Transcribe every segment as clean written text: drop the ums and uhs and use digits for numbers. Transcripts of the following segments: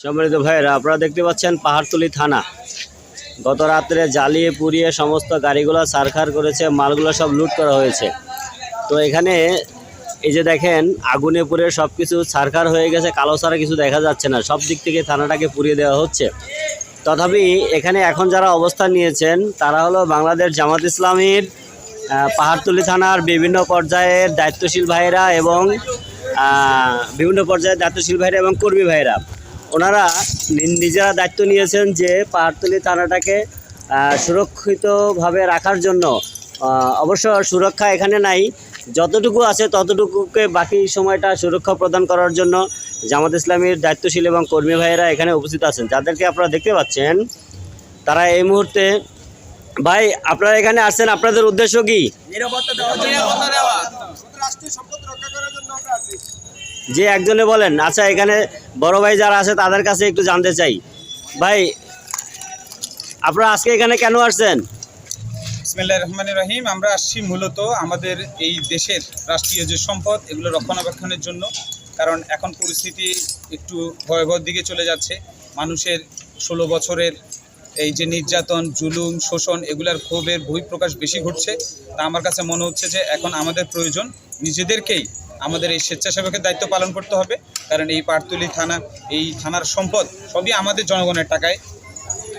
সম্মানিত ভাইয়েরা, আপনারা দেখতে পাচ্ছেন পাহাড়তলী থানা গত রাত্রে জ্বালিয়ে পুড়িয়ে সমস্ত গাড়িগুলো ছারখার করেছে, মালগুলো সব লুট করা হয়েছে। তো এখানে এই যে দেখেন আগুনে পুড়ে সব কিছু ছারখার হয়ে গেছে, কালো ছাড়া কিছু দেখা যাচ্ছে না, সব দিক থেকে থানাটাকে পুড়িয়ে দেওয়া হচ্ছে। তথাপি এখানে এখন যারা অবস্থান নিয়েছেন তারা হলো বাংলাদেশ জামাত ইসলামীর পাহাড়তলী থানার বিভিন্ন পর্যায়ের দায়িত্বশীল ভাইয়েরা এবং কর্মী ভাইয়েরা। ওনারা নিজেরা দায়িত্ব নিয়েছেন যে পাহাড়তলী থানাটাকে সুরক্ষিতভাবে রাখার জন্য। অবশ্য সুরক্ষা এখানে নাই, যতটুকু আছে ততটুকুকে বাকি সময়টা সুরক্ষা প্রদান করার জন্য জামাত ইসলামীর দায়িত্বশীল এবং কর্মী ভাইয়েরা এখানে উপস্থিত আছেন, যাদেরকে আপনারা দেখতে পাচ্ছেন। তারা এই মুহূর্তে, ভাই আপনারা এখানে আসছেন, আপনাদের উদ্দেশ্য কি? যে একজনে বলেন। আচ্ছা, এখানে বড় ভাই যারা আছে তাদের কাছে একটু জানতে চাই। ভাই, আপনারা আজকে এখানে কেন আসছেন? বিসমিল্লাহির রহমানির রহিম। আমরা আসছি মূলত আমাদের এই দেশের রাষ্ট্রীয় যে সম্পদ এগুলো রক্ষণাবেক্ষণের জন্য। কারণ এখন পরিস্থিতি একটু ভয়াবহ দিকে চলে যাচ্ছে। মানুষের 16 বছরের এই যে নির্যাতন, জুলুম, শোষণ, এগুলার ক্ষোভের বহিঃপ্রকাশ বেশি ঘটছে। তা আমার কাছে মনে হচ্ছে যে এখন আমাদের প্রয়োজন নিজেদেরকেই আমাদের এই স্বেচ্ছাসেবকের দায়িত্ব পালন করতে হবে। কারণ এই পাহাড়তলী থানা, এই থানার সম্পদ সবই আমাদের জনগণের টাকায়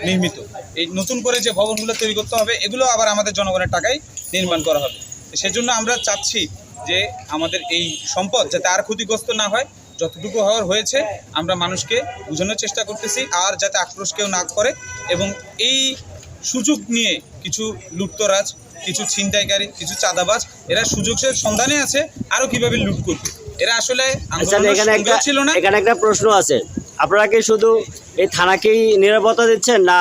নির্মিত। এই নতুন করে যে ভবনগুলো তৈরি করতে হবে এগুলো আবার আমাদের জনগণের টাকায় নির্মাণ করা হবে। সেজন্য আমরা চাচ্ছি যে আমাদের এই সম্পদ যাতে আর ক্ষতিগ্রস্ত না হয়, যতটুকু হওয়ার হয়েছে আমরা মানুষকে বোঝানোর চেষ্টা করতেছি, আর যাতে আক্রোশ কেউ না করে। এবং এই সুযোগ নিয়ে কিছু লুটতরাজ, কিছু ছিনতাইকারী, কিছু চাঁদাবাজ, এরা সুযোগের সন্ধানে আছে আরও কিভাবে লুট করবে। এরা আসলে ছিল না। এখানে একটা প্রশ্ন আছে, আপনারা কি শুধু এই থানাকেই নিরাপত্তা দিচ্ছেন, না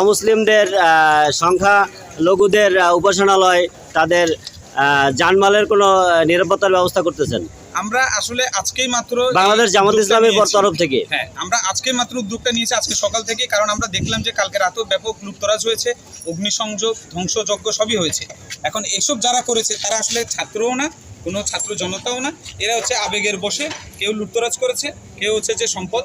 অমুসলিমদের সংখ্যালঘুদের উপাসনালয়, তাদের জানমালের কোনো নিরাপত্তার ব্যবস্থা করতেছেন? আমরা আসলে আজকেই মাত্র বাংলাদেশ জামাত ইসলামের তরফ থেকে আমরা আজকেই মাত্র উদ্যোগটা নিয়েছি, আজকে সকাল থেকে। কারণ আমরা দেখলাম যে কালকে রাতেও ব্যাপক লুটতরাজ হয়েছে, অগ্নিসংযোগ, ধ্বংসযজ্ঞ সবই হয়েছে। এখন এসব যারা করেছে তারা আসলে ছাত্রও না, কোনো ছাত্র জনতাও না। এরা হচ্ছে আবেগের বশে কেউ লুটতরাজ করেছে, কেউ হচ্ছে যে সম্পদ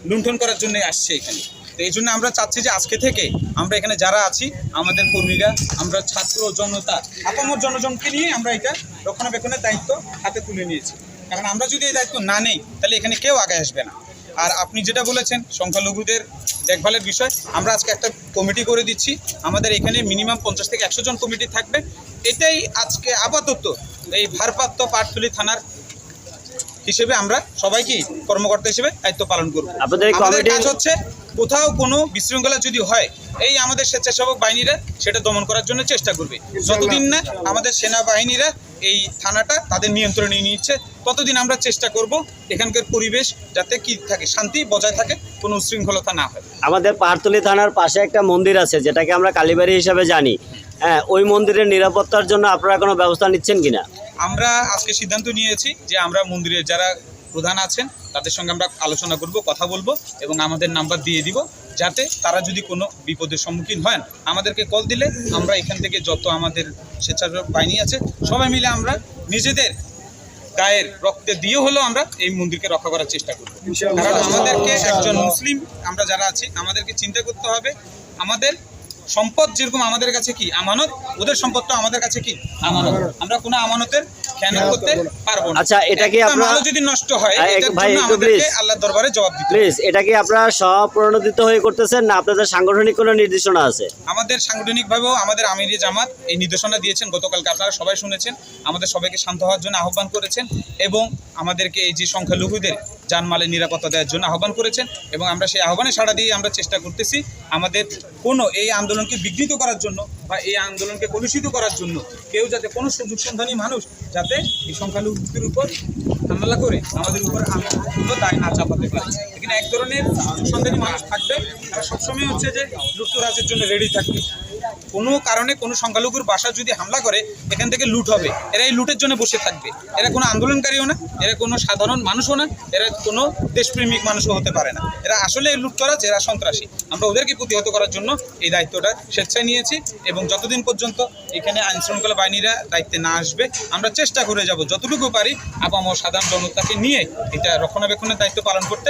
লুণ্ঠন করার জন্য আসছে এখানে। তো এই জন্য আমরা চাচ্ছি যে আজকে থেকে আমরা এখানে যারা আছি, আমাদের কর্মীরা, আমরা ছাত্র জনতা, আপামর জনজনকে নিয়ে আমরা এটা রক্ষণাবেক্ষণের দায়িত্ব হাতে তুলে নিয়েছি। কারণ আমরা যদি এই দায়িত্ব না নেই তাহলে এখানে কেউ আগে আসবে না। আর আপনি যেটা বলেছেন সংখ্যালঘুদের দেখভালের বিষয়, আমরা আজকে একটা কমিটি করে দিচ্ছি। আমাদের এখানে মিনিমাম 50 থেকে 100 জন কমিটি থাকবে। এটাই আজকে আপাতত এই ভারপ্রাপ্ত পাহাড়তলী থানার হিসেবে আমরা সবাইকে কর্মকর্তা হিসেবে দায়িত্ব পালন করব। আমাদের কাজ হচ্ছে কোথাও কোনো বিশৃঙ্খলা যদি হয়, এই আমাদের স্বেচ্ছাসেবক বাহিনীরা সেটা দমন করার জন্য চেষ্টা করবে। যতদিন না আমাদের সেনাবাহিনীরা এই থানাটা তাদের নিয়ন্ত্রণে নিচ্ছে, ততদিন আমরা চেষ্টা করব এখানকার পরিবেশ যাতে কি থাকে, শান্তি বজায় থাকে, কোনো উশৃঙ্খলতা না হয়। আমাদের পাহাড়তলী থানার পাশে একটা মন্দির আছে যেটাকে আমরা কালীবাড়ি হিসাবে জানি। হ্যাঁ, ওই মন্দিরের নিরাপত্তার জন্য আপনারা কোনো ব্যবস্থা নিচ্ছেন কিনা? আমরা আজকে সিদ্ধান্ত নিয়েছি যে আমরা মন্দিরের যারা প্রধান আছেন তাদের সঙ্গে আমরা আলোচনা করব, কথা বলবো এবং আমাদের নাম্বার দিয়ে দিব, যাতে তারা যদি কোনো বিপদের সম্মুখীন হন আমাদেরকে কল দিলে আমরা এখান থেকে যত আমাদের স্বেচ্ছাসেবক বাহিনী আছে সবাই মিলে আমরা নিজেদের গায়ের রক্তে দিয়ে হলেও আমরা এই মন্দিরকে রক্ষা করার চেষ্টা করব। কারণ আমাদেরকে একজন মুসলিম আমরা যারা আছি আমাদেরকে চিন্তা করতে হবে, আমাদের সম্পদ যেরকম আমাদের কাছে কি আমানত, ওদের সম্পদটা আমাদের কাছে কি আমানত। আমরা কোনো আমানতের খেয়ানত করতে পারবো না। আচ্ছা, এটা কি আপনারা যদি নষ্ট হয় আমাদেরকে আল্লাহর দরবারে জবাব দিতে হবে। প্লিজ, এটা কি আপনারা স্বপ্রণোদিত হয়ে করতেছেন, না আপনাদের সাংগঠনিক কোনো নির্দেশনা আছে? আমাদের সাংগঠনিকভাবেও আমাদের আমিরে জামাত এই নির্দেশনা দিয়েছেন, গতকালকে আপনারা সবাই শুনেছেন। আমাদের সবাইকে শান্ত হওয়ার জন্য আহ্বান করেছেন এবং আমাদেরকে এই যে সংখ্যালঘুদের জানমালের নিরাপত্তা দেওয়ার জন্য আহ্বান করেছেন। এবং আমরা সেই আহ্বানে সাড়া দিয়ে আমরা চেষ্টা করতেছি আমাদের কোনো এই আন্দোলনকে বিঘ্নিত করার জন্য বা এই আন্দোলনকে কলুষিত করার জন্য কেউ যাতে, কোনো সুযোগ সন্ধানী মানুষ যাতে এই সংখ্যালঘুদের উপর হামলা করে আমাদের উপর কোনো দায় না চাপাতে পারে। এখানে এক ধরনের সুযোগ সন্ধানী মানুষ থাকবে, তারা সবসময় হচ্ছে যে লুটতরাজের জন্য রেডি থাকবে। কোনো কারণে কোনো সংখ্যালঘুর বাসা যদি হামলা করে এখান থেকে লুট হবে, এরা এই লুটের জন্য বসে থাকবে। এরা কোনো আন্দোলনকারীও না, এরা কোনো সাধারণ মানুষও না, এরা কোনো দেশপ্রেমিক মানুষও হতে পারে না। এরা আসলে লুটতরাজ, এরা সন্ত্রাসী। আমরা ওদেরকে প্রতিহত করার জন্য এই দায়িত্বটা স্বেচ্ছায় নিয়েছি এবং যতদিন পর্যন্ত এখানে আইনশৃঙ্খলা বাহিনীরা দায়িত্বে না আসবে আমরা চেষ্টা করে যাব যতটুকু পারি আপামর সাধারণ জনতাকে নিয়ে এটা রক্ষণাবেক্ষণের দায়িত্ব পালন করতে।